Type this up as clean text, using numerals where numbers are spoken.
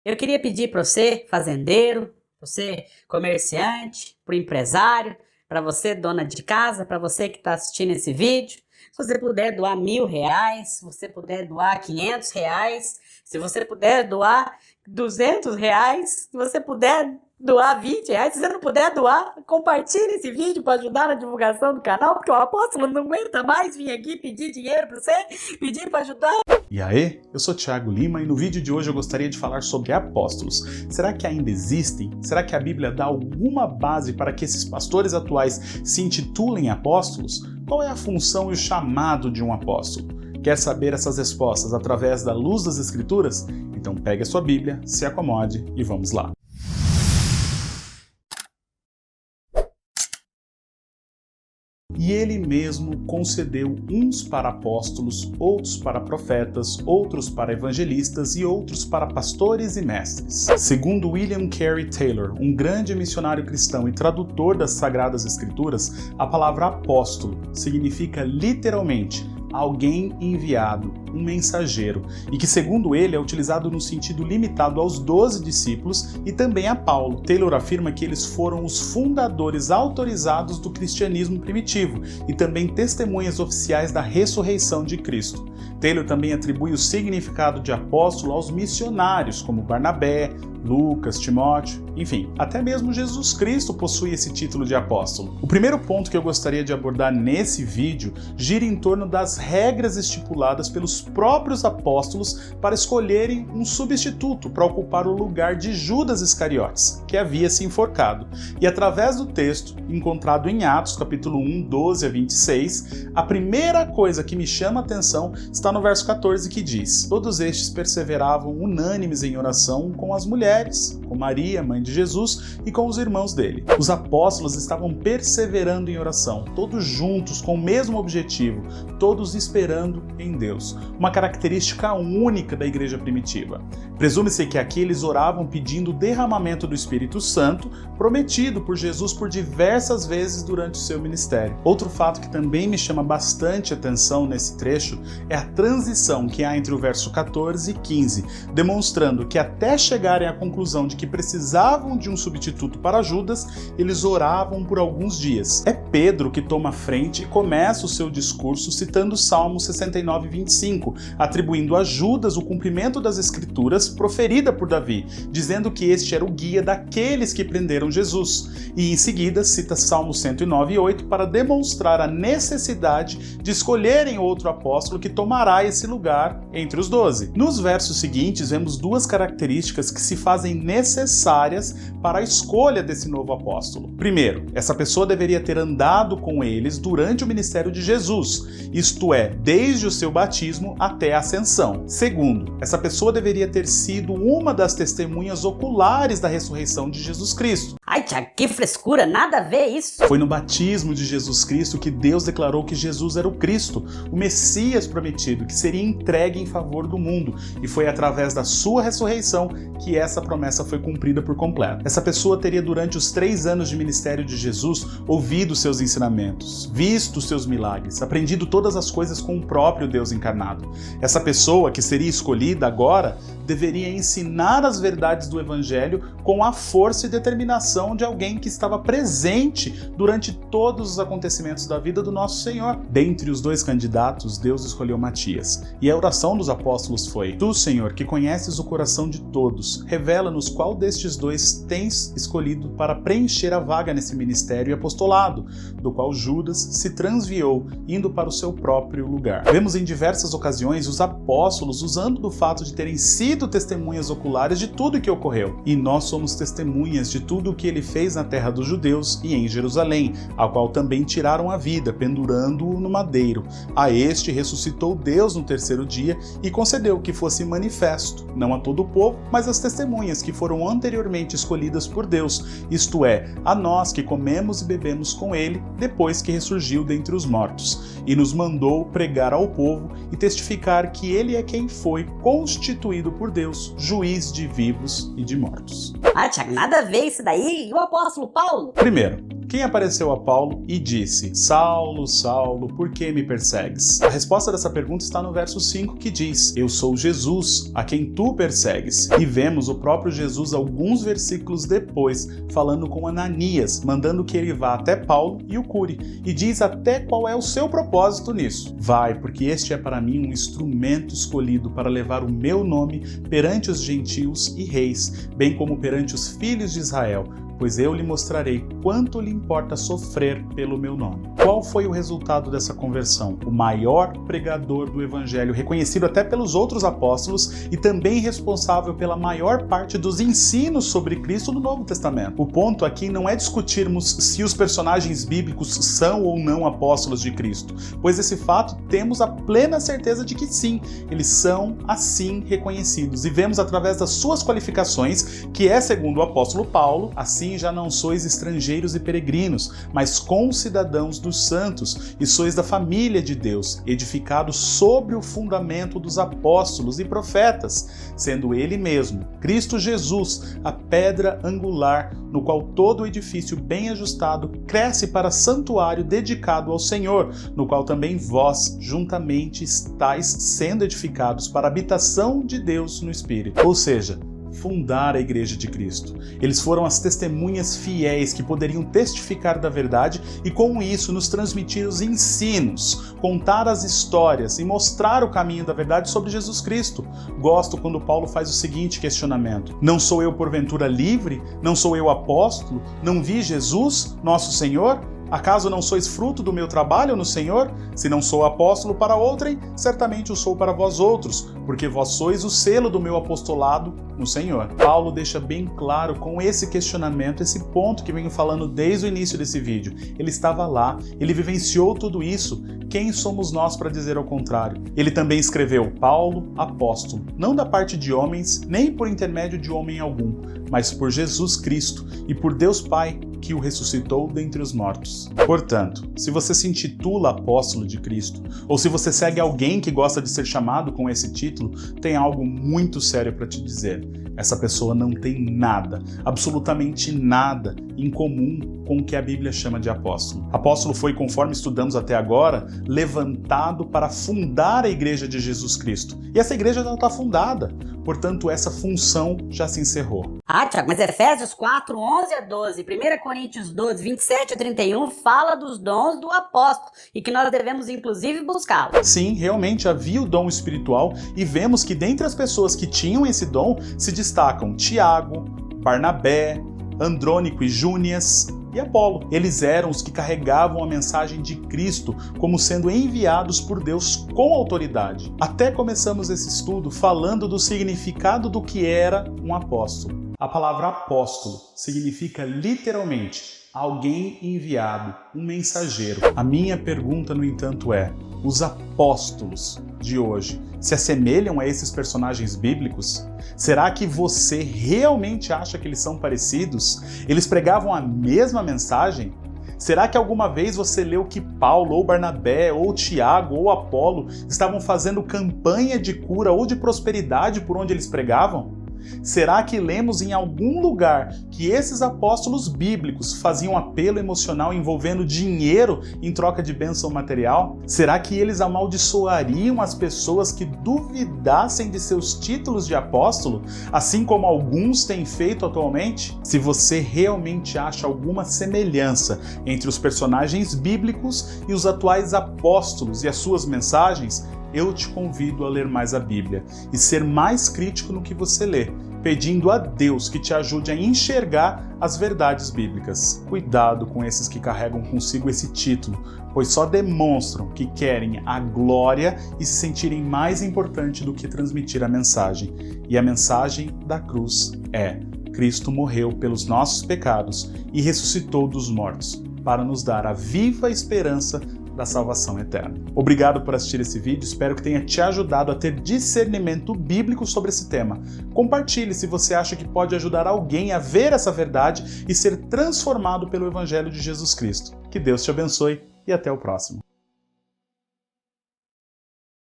Eu queria pedir para você, fazendeiro, para você, comerciante, para o empresário, para você, dona de casa, para você que está assistindo esse vídeo, se você puder doar R$1.000, se você puder doar R$500, se você puder doar R$200, se você puder doar R$20, se você não puder doar, compartilhe esse vídeo para ajudar na divulgação do canal, porque o apóstolo não aguenta mais vir aqui pedir dinheiro para você, pedir para ajudar. E aí, eu sou Thiago Lima e no vídeo de hoje eu gostaria de falar sobre apóstolos. Será que ainda existem? Será que a Bíblia dá alguma base para que esses pastores atuais se intitulem apóstolos? Qual é a função e o chamado de um apóstolo? Quer saber essas respostas através da luz das Escrituras? Então pegue a sua Bíblia, se acomode e vamos lá. E ele mesmo concedeu uns para apóstolos, outros para profetas, outros para evangelistas e outros para pastores e mestres. Segundo William Carey Taylor, um grande missionário cristão e tradutor das Sagradas Escrituras, a palavra apóstolo significa literalmente alguém enviado, um mensageiro, e que, segundo ele, é utilizado no sentido limitado aos 12 discípulos e também a Paulo. Taylor afirma que eles foram os fundadores autorizados do cristianismo primitivo e também testemunhas oficiais da ressurreição de Cristo. Taylor também atribui o significado de apóstolo aos missionários, como Barnabé, Lucas, Timóteo, enfim, até mesmo Jesus Cristo possui esse título de apóstolo. O primeiro ponto que eu gostaria de abordar nesse vídeo gira em torno das regras estipuladas pelos próprios apóstolos para escolherem um substituto para ocupar o lugar de Judas Iscariotes, que havia se enforcado. E através do texto, encontrado em Atos, capítulo 1, 12 a 26, a primeira coisa que me chama a atenção está no verso 14, que diz: todos estes perseveravam unânimes em oração com as mulheres, com Maria, mãe de Jesus, e com os irmãos dele. Os apóstolos estavam perseverando em oração, todos juntos, com o mesmo objetivo, todos esperando em Deus. Uma característica única da igreja primitiva. Presume-se que aqui eles oravam pedindo o derramamento do Espírito Santo, prometido por Jesus por diversas vezes durante o seu ministério. Outro fato que também me chama bastante atenção nesse trecho é a transição que há entre o verso 14 e 15, demonstrando que até chegarem à conclusão de que precisavam de um substituto para Judas, eles oravam por alguns dias. É Pedro que toma a frente e começa o seu discurso citando Salmo 69, 25, atribuindo a Judas o cumprimento das Escrituras proferida por Davi, dizendo que este era o guia daqueles que prenderam Jesus. E em seguida cita Salmo 109, 8 para demonstrar a necessidade de escolherem outro apóstolo que tomará esse lugar entre os 12. Nos versos seguintes vemos duas características que se fazem necessárias para a escolha desse novo apóstolo. Primeiro, essa pessoa deveria ter andado com eles durante o ministério de Jesus, isto é, desde o seu batismo até a ascensão. Segundo, essa pessoa deveria ter sido uma das testemunhas oculares da ressurreição de Jesus Cristo. Ai, Thiago, que frescura, nada a ver isso. Foi no batismo de Jesus Cristo que Deus declarou que Jesus era o Cristo, o Messias prometido, que seria entregue em favor do mundo, e foi através da sua ressurreição que essa promessa foi cumprida por completo. Essa pessoa teria, durante os 3 anos de ministério de Jesus, ouvido seus ensinamentos, visto seus milagres, aprendido todas as coisas com o próprio Deus encarnado. Essa pessoa, que seria escolhida agora, deveria ensinar as verdades do Evangelho com a força e determinação de alguém que estava presente durante todos os acontecimentos da vida do nosso Senhor. Dentre os 2 candidatos, Deus escolheu Matias. E a oração dos apóstolos foi: Tu, Senhor, que conheces o coração de todos, revela-nos qual destes 2 tens escolhido para preencher a vaga nesse ministério e apostolado, do qual Judas se transviou, indo para o seu próprio lugar. Vemos em diversas ocasiões os apóstolos usando do fato de terem sido testemunhas oculares de tudo o que ocorreu. E nós somos testemunhas de tudo o que ele fez na terra dos judeus e em Jerusalém, ao qual também tiraram a vida, pendurando-o no madeiro. A este ressuscitou Deus no 3º dia e concedeu que fosse manifesto, não a todo o povo, mas às testemunhas que foram anteriormente escolhidas por Deus, isto é, a nós que comemos e bebemos com ele depois que ressurgiu dentre os mortos, e nos mandou pregar ao povo e testificar que ele é quem foi constituído por Deus, juiz de vivos e de mortos. Ah, Thiago, nada a ver isso daí. E o apóstolo Paulo? Primeiro, Quem apareceu a Paulo e disse: Saulo, Saulo, por que me persegues? A resposta dessa pergunta está no verso 5, que diz: Eu sou Jesus, a quem tu persegues. E vemos o próprio Jesus alguns versículos depois falando com Ananias, mandando que ele vá até Paulo e o cure, e diz até qual é o seu propósito nisso. Vai, porque este é para mim um instrumento escolhido para levar o meu nome perante os gentios e reis, bem como perante os filhos de Israel, pois eu lhe mostrarei quanto lhe importa sofrer pelo meu nome. Qual foi o resultado dessa conversão? O maior pregador do evangelho, reconhecido até pelos outros apóstolos e também responsável pela maior parte dos ensinos sobre Cristo no Novo Testamento. O ponto aqui não é discutirmos se os personagens bíblicos são ou não apóstolos de Cristo, pois esse fato temos a plena certeza de que sim, eles são assim reconhecidos, e vemos através das suas qualificações que é, segundo o apóstolo Paulo, assim já não sois estrangeiros e peregrinos, mas concidadãos dos santos, e sois da família de Deus, edificados sobre o fundamento dos apóstolos e profetas, sendo ele mesmo, Cristo Jesus, a pedra angular, no qual todo o edifício bem ajustado cresce para santuário dedicado ao Senhor, no qual também vós juntamente estáis sendo edificados para a habitação de Deus no Espírito. Ou seja, fundar a Igreja de Cristo. Eles foram as testemunhas fiéis que poderiam testificar da verdade e com isso nos transmitir os ensinos, contar as histórias e mostrar o caminho da verdade sobre Jesus Cristo. Gosto quando Paulo faz o seguinte questionamento: não sou eu porventura livre? Não sou eu apóstolo? Não vi Jesus, nosso Senhor? Acaso não sois fruto do meu trabalho no Senhor? Se não sou apóstolo para outrem, certamente o sou para vós outros, porque vós sois o selo do meu apostolado no Senhor. Paulo deixa bem claro com esse questionamento, esse ponto que venho falando desde o início desse vídeo. Ele estava lá, ele vivenciou tudo isso. Quem somos nós para dizer ao contrário? Ele também escreveu: Paulo, apóstolo, não da parte de homens, nem por intermédio de homem algum, mas por Jesus Cristo e por Deus Pai, que o ressuscitou dentre os mortos. Portanto, se você se intitula apóstolo de Cristo, ou se você segue alguém que gosta de ser chamado com esse título, tem algo muito sério para te dizer. Essa pessoa não tem nada, absolutamente nada, em comum com o que a Bíblia chama de apóstolo. Apóstolo foi, conforme estudamos até agora, levantado para fundar a Igreja de Jesus Cristo. E essa igreja já está fundada. Portanto, essa função já se encerrou. Tiago, mas Efésios 4, 11 a 12, 1 Coríntios 12, 27 a 31 fala dos dons do apóstolo e que nós devemos inclusive buscá-los. Sim, realmente havia o dom espiritual e vemos que dentre as pessoas que tinham esse dom se destacam Tiago, Barnabé, Andrônico e Júnias e Apolo. Eles eram os que carregavam a mensagem de Cristo como sendo enviados por Deus com autoridade. Até começamos esse estudo falando do significado do que era um apóstolo. A palavra apóstolo significa literalmente alguém enviado, um mensageiro. A minha pergunta, no entanto, é: os apóstolos de hoje se assemelham a esses personagens bíblicos? Será que você realmente acha que eles são parecidos? Eles pregavam a mesma mensagem? Será que alguma vez você leu que Paulo, ou Barnabé, ou Tiago, ou Apolo estavam fazendo campanha de cura ou de prosperidade por onde eles pregavam? Será que lemos em algum lugar que esses apóstolos bíblicos faziam apelo emocional envolvendo dinheiro em troca de bênção material? Será que eles amaldiçoariam as pessoas que duvidassem de seus títulos de apóstolo, assim como alguns têm feito atualmente? Se você realmente acha alguma semelhança entre os personagens bíblicos e os atuais apóstolos e as suas mensagens, eu te convido a ler mais a Bíblia e ser mais crítico no que você lê, pedindo a Deus que te ajude a enxergar as verdades bíblicas. Cuidado com esses que carregam consigo esse título, pois só demonstram que querem a glória e se sentirem mais importante do que transmitir a mensagem. E a mensagem da cruz é: Cristo morreu pelos nossos pecados e ressuscitou dos mortos, para nos dar a viva esperança da salvação eterna. Obrigado por assistir esse vídeo, espero que tenha te ajudado a ter discernimento bíblico sobre esse tema. Compartilhe se você acha que pode ajudar alguém a ver essa verdade e ser transformado pelo Evangelho de Jesus Cristo. Que Deus te abençoe e até o próximo.